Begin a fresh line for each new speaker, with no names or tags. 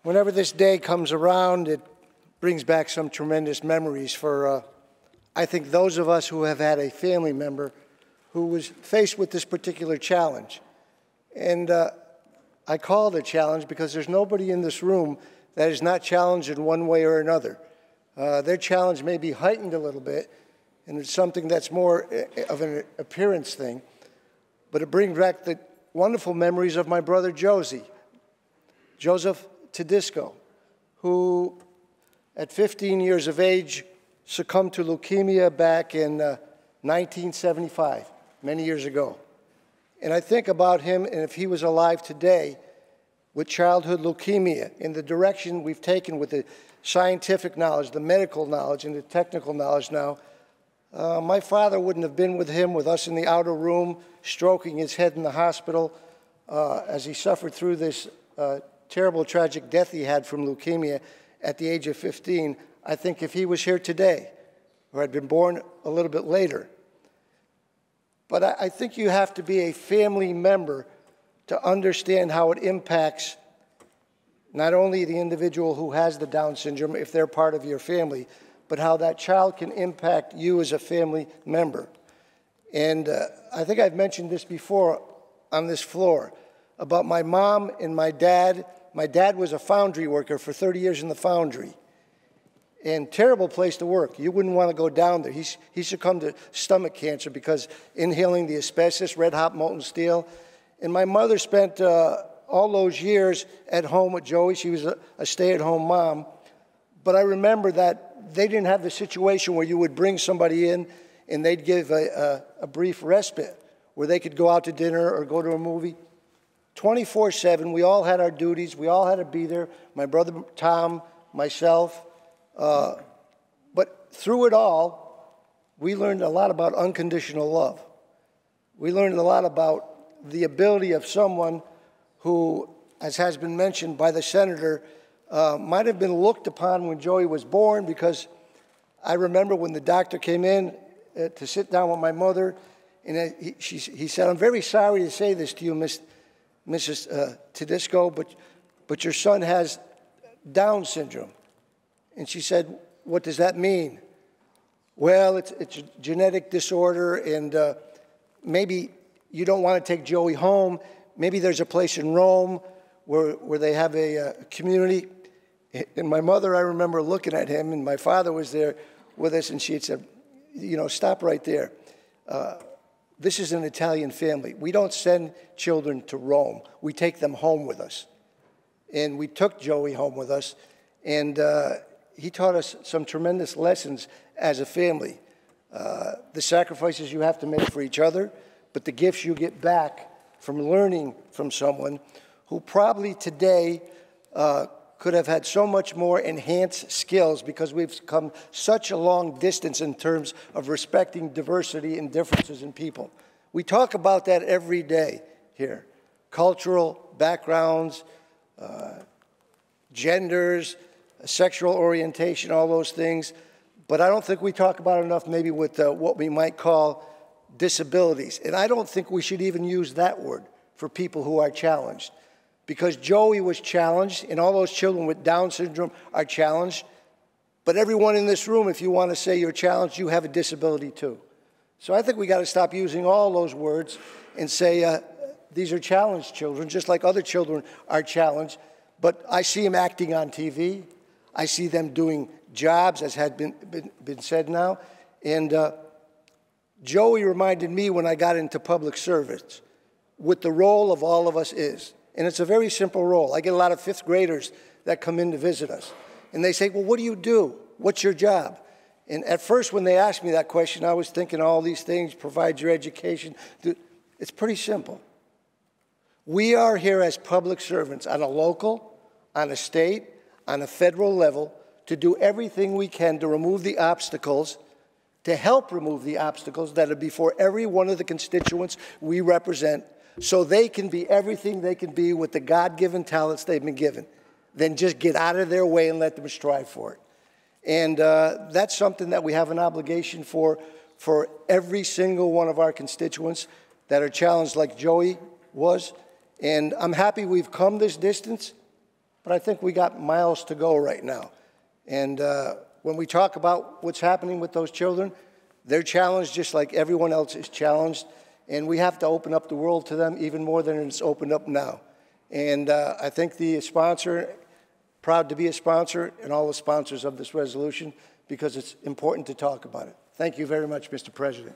Whenever this day comes around, it brings back some tremendous memories for, I think, those of us who have had a family member who was faced with this particular challenge. And I call it a challenge because there's nobody in this room that is not challenged in one way or another. Their challenge may be heightened a little bit, and it's something that's more of an appearance thing, but it brings back the wonderful memories of my brother Joseph Tedisco, who at 15 years of age succumbed to leukemia back in 1975, many years ago. And I think about him, and if he was alive today with childhood leukemia, in the direction we've taken with the scientific knowledge, the medical knowledge, and the technical knowledge now, my father wouldn't have been with him, with us in the outer room, stroking his head in the hospital as he suffered through this terrible, tragic death he had from leukemia at the age of 15. I think if he was here today, or had been born a little bit later. But I think you have to be a family member to understand how it impacts not only the individual who has the Down syndrome, if they're part of your family, but how that child can impact you as a family member. And I think I've mentioned this before on this floor about my mom and my dad. My dad was a foundry worker for 30 years in the foundry. And terrible place to work. You wouldn't want to go down there. He succumbed to stomach cancer because inhaling the asbestos, red hot molten steel. And my mother spent all those years at home with Joey. She was a stay-at-home mom. But I remember that they didn't have the situation where you would bring somebody in and they'd give a brief respite where they could go out to dinner or go to a movie. 24/7, we all had our duties. We all had to be there. My brother Tom, myself. But through it all, we learned a lot about unconditional love. We learned a lot about the ability of someone who, as has been mentioned by the senator, might have been looked upon when Joey was born, because I remember when the doctor came in to sit down with my mother, and he said, "I'm very sorry to say this to you, Mrs. Tedisco, but your son has Down syndrome." And she said, "What does that mean?" "Well, it's a genetic disorder, and maybe you don't want to take Joey home. Maybe there's a place in Rome where they have a community." And my mother, I remember looking at him, and my father was there with us, and she had said, "You know, stop right there. This is an Italian family. We don't send children to Rome. We take them home with us." And we took Joey home with us, and he taught us some tremendous lessons as a family. The sacrifices you have to make for each other, but the gifts you get back from learning from someone who probably today could have had so much more enhanced skills, because we've come such a long distance in terms of respecting diversity and differences in people. We talk about that every day here. Cultural backgrounds, genders, sexual orientation, all those things. But I don't think we talk about it enough maybe with what we might call disabilities. And I don't think we should even use that word for people who are challenged. Because Joey was challenged, and all those children with Down syndrome are challenged. But everyone in this room, if you want to say you're challenged, you have a disability too. So I think we got to stop using all those words and say these are challenged children, just like other children are challenged. But I see them acting on TV. I see them doing jobs, as had been said now. And Joey reminded me when I got into public service what the role of all of us is. And it's a very simple role. I get a lot of fifth graders that come in to visit us. And they say, "Well, what do you do? What's your job?" And at first, when they asked me that question, I was thinking all these things, provide your education. It's pretty simple. We are here as public servants on a local, on a state, on a federal level to do everything we can to remove the obstacles, to help remove the obstacles that are before every one of the constituents we represent, so they can be everything they can be with the God-given talents they've been given. Then just get out of their way and let them strive for it. And that's something that we have an obligation for every single one of our constituents that are challenged like Joey was. And I'm happy we've come this distance, but I think we got miles to go right now. And when we talk about what's happening with those children, they're challenged just like everyone else is challenged, and we have to open up the world to them even more than it's opened up now. And I think the sponsor, proud to be a sponsor, and all the sponsors of this resolution, because it's important to talk about it. Thank you very much, Mr. President.